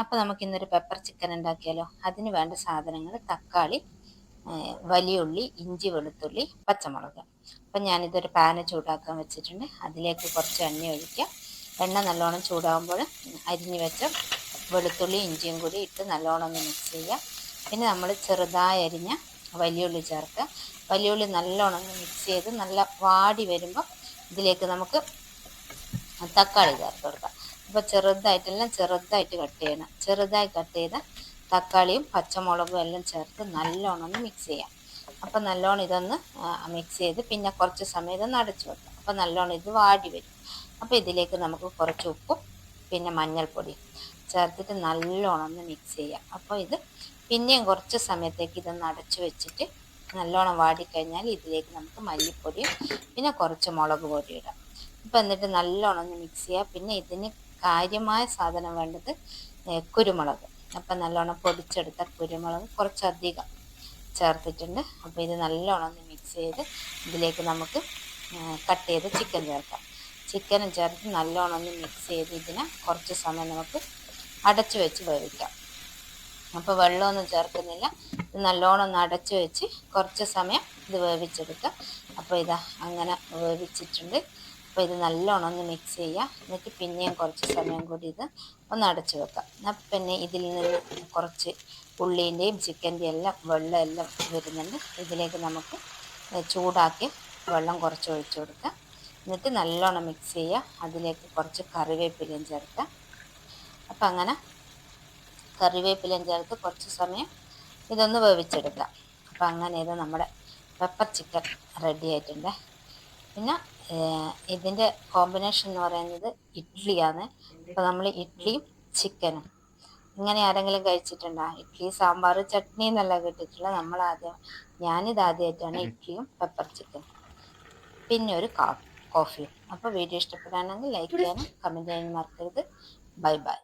അപ്പോൾ നമുക്ക് ഇന്നൊരു പെപ്പർ ചിക്കൻ ഉണ്ടാക്കിയാലോ. അതിന് വേണ്ട സാധനങ്ങൾ: തക്കാളി, വലിയ ഉള്ളി, ഇഞ്ചി, വെളുത്തുള്ളി, പച്ചമുളക്. അപ്പം ഞാനിതൊരു പാന് ചൂടാക്കാൻ വെച്ചിട്ടുണ്ട്. അതിലേക്ക് കുറച്ച് എണ്ണ ഒഴിക്കുക. എണ്ണ നല്ലോണം ചൂടാകുമ്പോൾ അരിഞ്ഞ് വെച്ച വെളുത്തുള്ളി ഇഞ്ചിയും കൂടി ഇട്ട് നല്ലോണം ഒന്ന് മിക്സ് ചെയ്യുക. പിന്നെ നമ്മൾ ചെറുതായി അരിഞ്ഞ വലിയ ഉള്ളി ചേർക്കുക. വലിയ ഉള്ളി നല്ലോണം ഒന്ന് മിക്സ് ചെയ്ത് നല്ല വാടി വരുമ്പോൾ ഇതിലേക്ക് നമുക്ക് തക്കാളി ചേർത്ത് കൊടുക്കാം. അപ്പോൾ ചെറുതായിട്ട് കട്ട് ചെയ്യണം. ചെറുതായി കട്ട് ചെയ്ത തക്കാളിയും പച്ചമുളകും എല്ലാം ചേർത്ത് നല്ലോണം ഒന്ന് മിക്സ് ചെയ്യാം. അപ്പം നല്ലോണം ഇതൊന്ന് മിക്സ് ചെയ്ത് പിന്നെ കുറച്ച് സമയം ഇതൊന്ന് അടച്ചു വെക്കാം. അപ്പം നല്ലോണം ഇത് വാടി വരും. അപ്പോൾ ഇതിലേക്ക് നമുക്ക് കുറച്ച് ഉപ്പും പിന്നെ മഞ്ഞൾപ്പൊടിയും ചേർത്തിട്ട് നല്ലോണം ഒന്ന് മിക്സ് ചെയ്യാം. അപ്പോൾ ഇത് പിന്നെയും കുറച്ച് സമയത്തേക്ക് ഇതൊന്ന് അടച്ചു വെച്ചിട്ട് നല്ലോണം വാടിക്കഴിഞ്ഞാൽ ഇതിലേക്ക് നമുക്ക് മല്ലിപ്പൊടിയും പിന്നെ കുറച്ച് മുളക് പൊടിയും ഇടാം. അപ്പം എന്നിട്ട് നല്ലോണം ഒന്ന് മിക്സ് ചെയ്യുക. പിന്നെ ഇതിന് കാര്യമായ സാധനം വേണ്ടത് കുരുമുളക്. അപ്പം നല്ലോണം പൊടിച്ചെടുത്ത കുരുമുളക് കുറച്ചധികം ചേർത്തിട്ടുണ്ട്. അപ്പോൾ ഇത് നല്ലോണം ഒന്ന് മിക്സ് ചെയ്ത് ഇതിലേക്ക് നമുക്ക് കട്ട് ചെയ്ത് ചിക്കൻ ചേർക്കാം. ചിക്കനും ചേർത്ത് നല്ലോണം ഒന്ന് മിക്സ് ചെയ്ത് ഇതിനെ കുറച്ച് സമയം നമുക്ക് അടച്ചു വെച്ച് വേവിക്കാം. അപ്പോൾ വെള്ളമൊന്നും ചേർക്കുന്നില്ല. ഇത് നല്ലോണം ഒന്ന് അടച്ചു വെച്ച് കുറച്ച് സമയം ഇത് വേവിച്ചെടുക്കുക. അപ്പോൾ ഇതാ അങ്ങനെ വേവിച്ചിട്ടുണ്ട്. അപ്പോൾ ഇത് നല്ലോണം ഒന്ന് മിക്സ് ചെയ്യുക. എന്നിട്ട് പിന്നെയും കുറച്ച് സമയം കൂടി ഇത് ഒന്ന് അടച്ചു വെക്കാം. അപ്പം പിന്നെ ഇതിൽ നിന്ന് കുറച്ച് ഉള്ളീൻ്റെയും ചിക്കൻ്റെയും എല്ലാം വെള്ളം എല്ലാം വരുന്നുണ്ട്. ഇതിലേക്ക് നമുക്ക് ചൂടാക്കി വെള്ളം കുറച്ച് ഒഴിച്ചു കൊടുക്കുക. എന്നിട്ട് നല്ലോണം മിക്സ് ചെയ്യുക. അതിലേക്ക് കുറച്ച് കറിവേപ്പിലയും ചേർക്കുക. അപ്പം അങ്ങനെ കറിവേപ്പിലയും ചേർത്ത് കുറച്ച് സമയം ഇതൊന്ന് വേവിച്ചെടുക്കുക. അപ്പം അങ്ങനെ ഇത് നമ്മുടെ പെപ്പർ ചിക്കൻ റെഡി ആയിട്ടുണ്ട്. പിന്നെ ഇതിൻ്റെ കോമ്പിനേഷൻ എന്ന് പറയുന്നത് ഇഡ്ഡലിയാണ്. അപ്പോൾ നമ്മൾ ഇഡ്ഡലിയും ചിക്കനും ഇങ്ങനെ ആരെങ്കിലും കഴിച്ചിട്ടുണ്ടോ? ഇഡ്ഡലി സാമ്പാർ ചട്നി എന്നല്ല കേട്ടിട്ടുള്ളത്. ഞാനിത് ആദ്യമായിട്ടാണ് ഇഡ്ഡലിയും പെപ്പർ ചിക്കൻ പിന്നെ ഒരു കോഫിയും. അപ്പോൾ വീഡിയോ ഇഷ്ടപ്പെടുകയാണെങ്കിൽ ലൈക്ക് ചെയ്യാനും കമൻറ്റ് ചെയ്യാനും മറക്കരുത്. Bye bye.